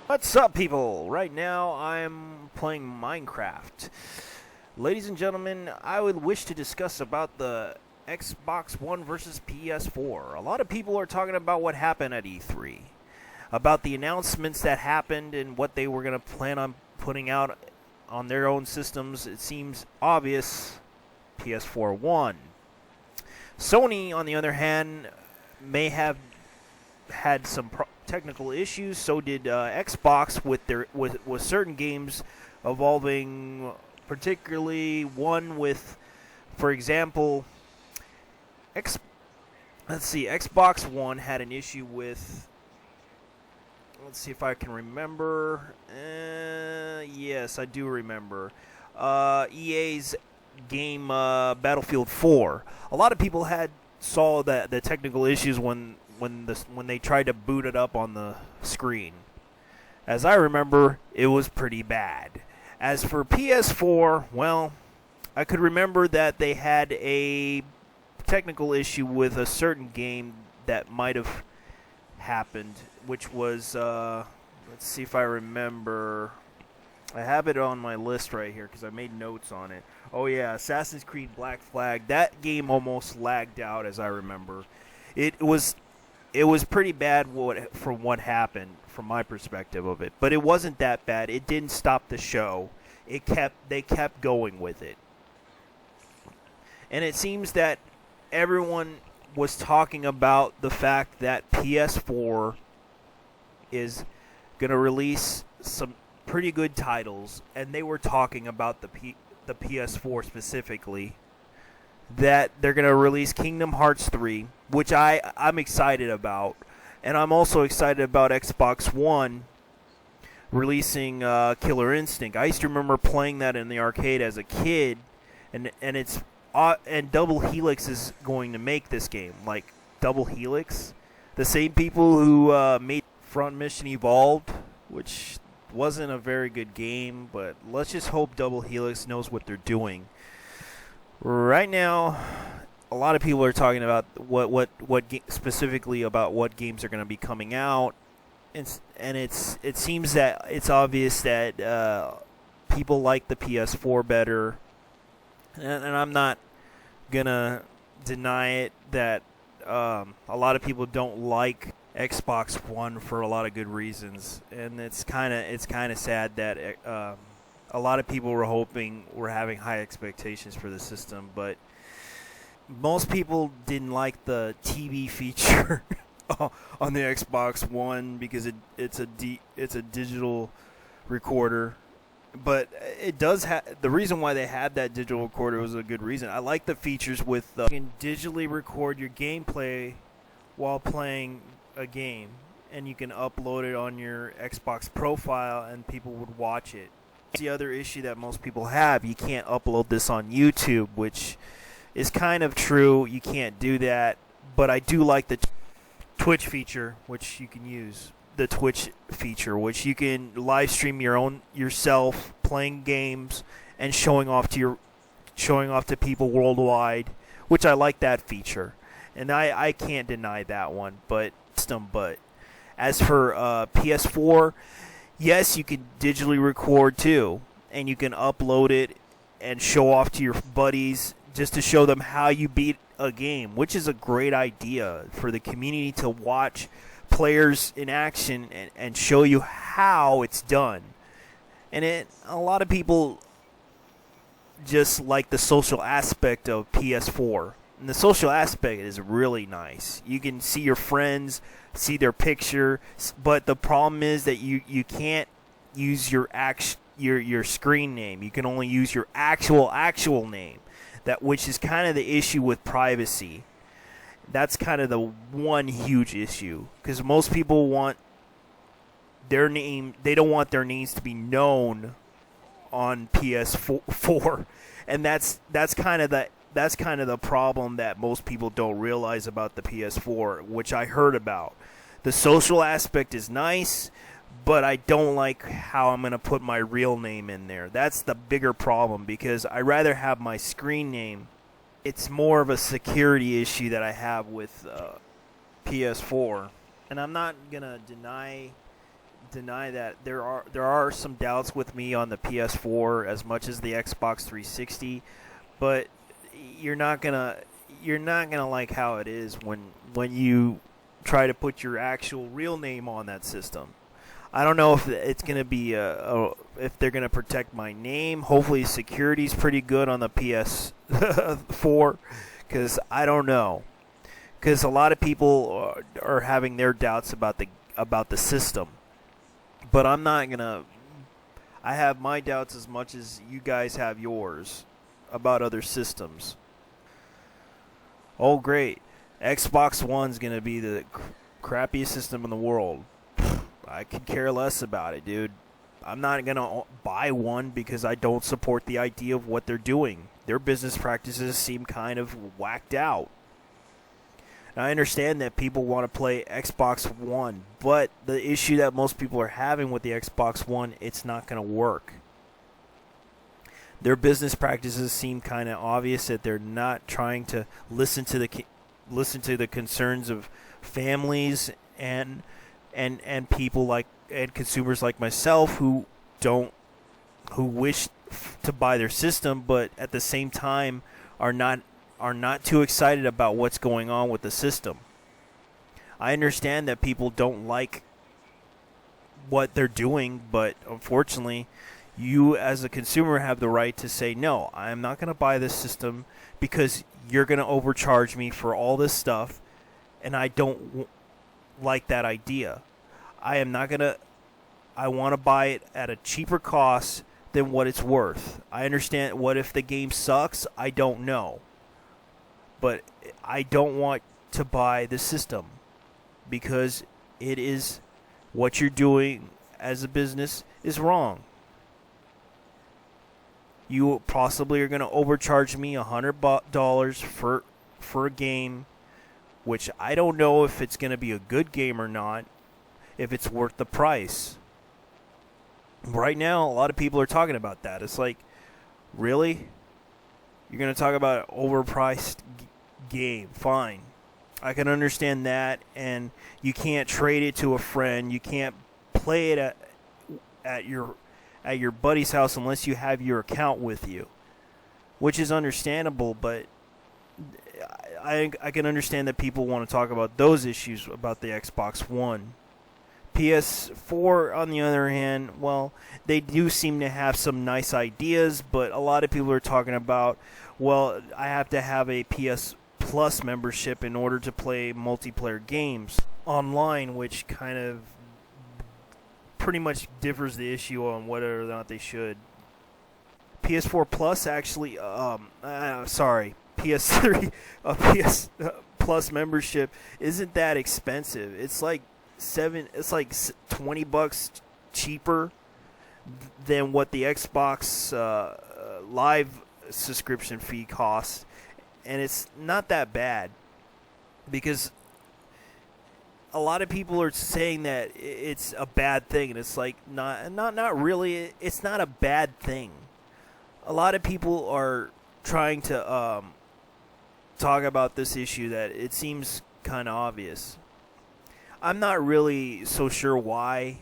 What's up, people? Right now I'm playing Minecraft. Ladies and gentlemen, I would wish to discuss about the Xbox One versus PS4. A lot of people are talking about what happened at E3, about the announcements that happened and what they were going to plan on putting out on their own systems. It seems obvious PS4 won. Sony, on the other hand, may have had some technical issues. So did Xbox with certain games evolving, particularly one with, for example, Xbox One had an issue with. Let's see if I can remember. Yes, I do remember. EA's game Battlefield 4. A lot of people saw the technical issues when they tried to boot it up on the screen. As I remember, it was pretty bad. As for PS4, well, I could remember that they had a technical issue with a certain game that might have happened, which was, let's see if I remember. I have it on my list right here because I made notes on it. Oh yeah, Assassin's Creed Black Flag. That game almost lagged out, as I remember. It was pretty bad from what happened from my perspective of it, but it wasn't that bad. It didn't stop the show. They kept going with it. And it seems that everyone was talking about the fact that PS4 is going to release some pretty good titles, and they were talking about the PS4 specifically, that they're going to release Kingdom Hearts 3, which I'm excited about. And I'm also excited about Xbox One releasing Killer Instinct. I used to remember playing that in the arcade as a kid, and Double Helix is going to make this game. Like, Double Helix? The same people who made Front Mission Evolved, which wasn't a very good game, but let's just hope Double Helix knows what they're doing. Right now, a lot of people are talking about specifically about what games are going to be coming out, and it seems that it's obvious that people like the PS4 better, and I'm not gonna deny it that a lot of people don't like Xbox One for a lot of good reasons, and it's kind of sad that a lot of people were having high expectations for the system, but most people didn't like the TV feature on the Xbox One because it's a digital recorder. But it does the reason why they had that digital recorder was a good reason. I like the features with you can digitally record your gameplay while playing a game, and you can upload it on your Xbox profile and people would watch it. The other issue that most people have, you can't upload this on YouTube, which is kind of true. You can't do that, but I do like the Twitch feature, which you can use. The Twitch feature, which you can live stream yourself playing games and showing off to people worldwide, which I like that feature, and I can't deny that one. But as for PS4, yes, you can digitally record too, and you can upload it and show off to your buddies just to show them how you beat a game, which is a great idea for the community to watch players in action and show you how it's done. And a lot of people just like the social aspect of PS4. And the social aspect is really nice. You can see your friends, see their picture, but the problem is that you can't use your screen name. You can only use your actual name. Which is kind of the issue with privacy. That's kind of the one huge issue, because most people want their name. They don't want their names to be known on PS4, and that's kind of the problem that most people don't realize about the PS4, which I heard about. The social aspect is nice, but I don't like how I'm going to put my real name in there. That's the bigger problem, because I rather have my screen name. It's more of a security issue that I have with PS4. And I'm not going to deny deny that there are some doubts with me on the PS4 as much as the Xbox 360, but you're not gonna like how it is when you try to put your actual real name on that system. I don't know if it's gonna be if they're gonna protect my name. Hopefully, security's pretty good on the PS4, because I don't know. Because a lot of people are having their doubts about the system. But I'm not going to... I have my doubts as much as you guys have yours about other systems. Oh, great. Xbox One's going to be the crappiest system in the world. I could care less about it, dude. I'm not going to buy one because I don't support the idea of what they're doing. Their business practices seem kind of whacked out. I understand that people want to play Xbox One, but the issue that most people are having with the Xbox One, it's not going to work. Their business practices seem kind of obvious that they're not trying to listen to the concerns of families and people like and consumers like myself who wish to buy their system, but at the same time are not too excited about what's going on with the system. I understand that people don't like what they're doing, but unfortunately, you as a consumer have the right to say, no, I'm not going to buy this system because you're going to overcharge me for all this stuff, and I don't like that idea. I want to buy it at a cheaper cost than what it's worth. I understand, what if the game sucks? I don't know. But I don't want to buy the system because it is what you're doing as a business is wrong. You possibly are going to overcharge me $100 for a game, which I don't know if it's going to be a good game or not, if it's worth the price. Right now, a lot of people are talking about that. It's like, really? You're going to talk about an overpriced game? Fine. I can understand that, and you can't trade it to a friend. You can't play it at your buddy's house unless you have your account with you, which is understandable, but I can understand that people want to talk about those issues about the Xbox One. PS4, on the other hand, well, they do seem to have some nice ideas, but a lot of people are talking about, well, I have to have a PS Plus membership in order to play multiplayer games online, which kind of pretty much differs the issue on whether or not they should. PS4 Plus actually, PS3, PS Plus membership isn't that expensive. It's like $20 cheaper than what the Xbox Live subscription fee costs, and it's not that bad because a lot of people are saying that it's a bad thing, and it's like not really. It's not a bad thing. A lot of people are trying to talk about this issue that it seems kind of obvious. I'm not really so sure why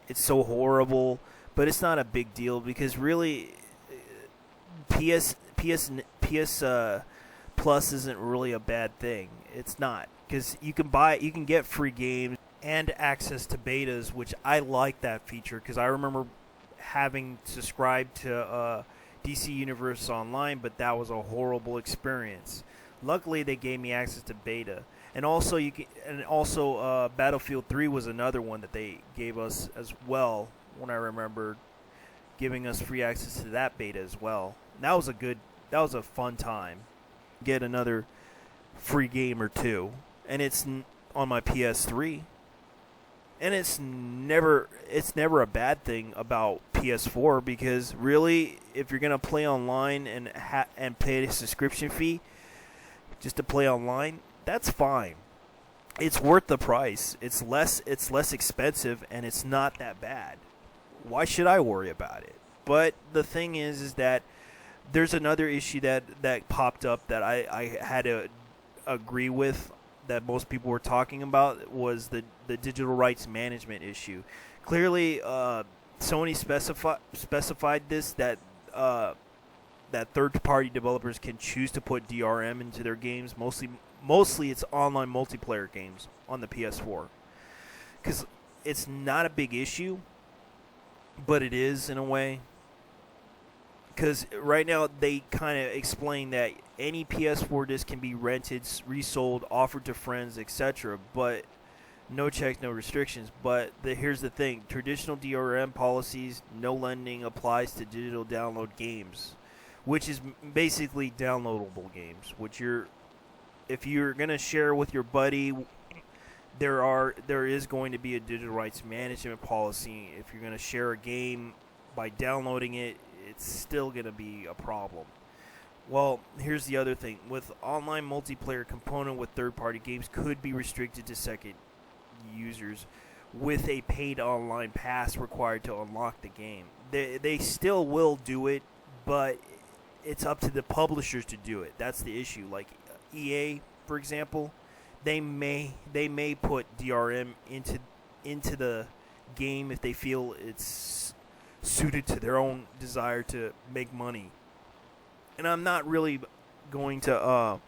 it's so horrible, but it's not a big deal because really PS Plus isn't really a bad thing. It's not, because you can get free games and access to betas, which I like that feature because I remember having subscribed to DC Universe Online, but that was a horrible experience. Luckily, they gave me access to beta. And also, Battlefield 3 was another one that they gave us as well. When I remember giving us free access to that beta as well. That was a fun time. Get another free game or two, and it's on my PS3. And it's never a bad thing about PS4 because really, if you're gonna play online and pay a subscription fee just to play online, that's fine. It's worth the price. It's less expensive, and it's not that bad. Why should I worry about it? But the thing is that there's another issue that popped up that I had to agree with that most people were talking about was the digital rights management issue. Clearly, Sony specified this, that that third-party developers can choose to put DRM into their games. Mostly it's online multiplayer games on the PS4, because it's not a big issue, but it is in a way. Because right now they kind of explain that any PS4 disc can be rented, resold, offered to friends, etc. But no checks, no restrictions. But here's the thing: traditional DRM policies, no lending applies to digital download games, which is basically downloadable games. If you're gonna share with your buddy, there is going to be a digital rights management policy. If you're gonna share a game by downloading it, it's still going to be a problem. Well, here's the other thing. With online multiplayer component with third-party games could be restricted to second users with a paid online pass required to unlock the game. They still will do it, but it's up to the publishers to do it. That's the issue. Like EA, for example, they may put DRM into the game if they feel it's suited to their own desire to make money. And I'm not really going to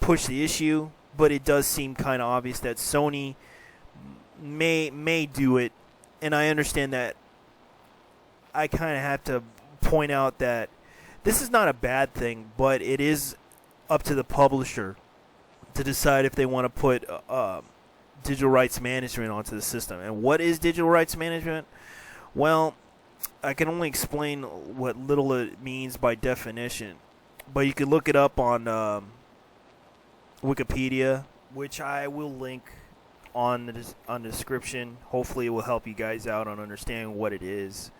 push the issue, but it does seem kind of obvious that Sony may do it. And I understand that. I kind of have to point out that this is not a bad thing, but it is up to the publisher to decide if they want to put digital rights management onto the system. And what is digital rights management? Well, I can only explain what little it means by definition, but you can look it up on Wikipedia, which I will link on the description. Hopefully it will help you guys out on understanding what it is.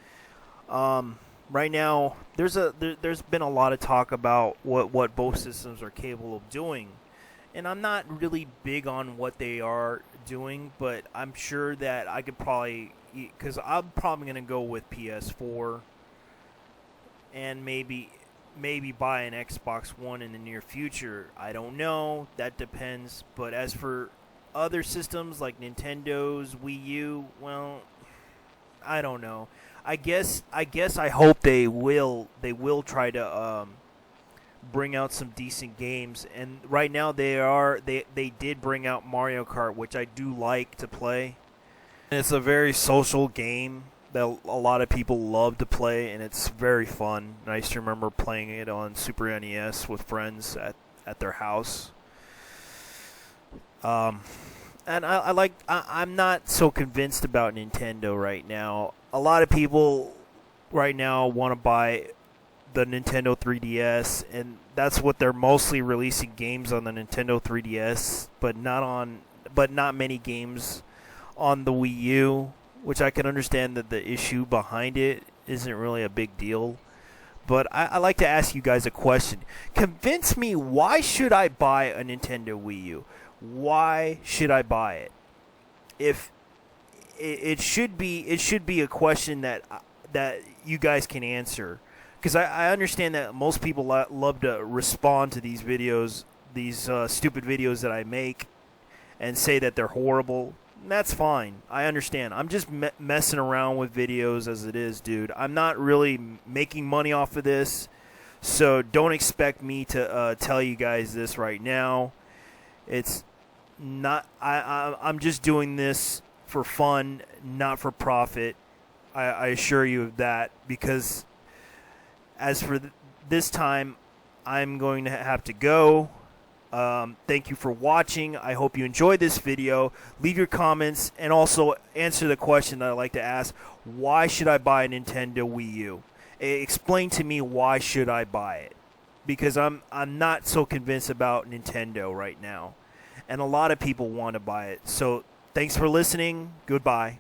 Right now, there's been a lot of talk about what both systems are capable of doing, and I'm not really big on what they are doing, but I'm sure that I could probably, because I'm probably going to go with PS4 and maybe buy an Xbox One in the near future. I don't know. That depends. But as for other systems like Nintendo's Wii U, well, I don't know. I guess I hope they will try to bring out some decent games. And right now they did bring out Mario Kart, which I do like to play. And it's a very social game that a lot of people love to play, and it's very fun. And I used to remember playing it on Super NES with friends at their house. And I'm not so convinced about Nintendo right now. A lot of people right now want to buy the Nintendo 3DS, and that's what they're mostly releasing games on the Nintendo 3DS, but not many games on the Wii U, which I can understand that the issue behind it isn't really a big deal. But I like to ask you guys a question. Convince me, why should I buy a Nintendo Wii U? Why should I buy it? If it should be a question that you guys can answer, because I understand that most people love to respond to these videos, these stupid videos that I make, and say that they're horrible. That's fine. I understand. I'm just messing around with videos as it is, dude. I'm not really making money off of this, so don't expect me to tell you guys this right now. It's not. I'm just doing this for fun, not for profit. I assure you of that, because as for this time, I'm going to have to go. Thank you for watching. I hope you enjoyed this video. Leave your comments and also answer the question that I like to ask. Why should I buy a Nintendo Wii U? Explain to me, why should I buy it? Because I'm not so convinced about Nintendo right now, and a lot of people want to buy it. So thanks for listening. Goodbye.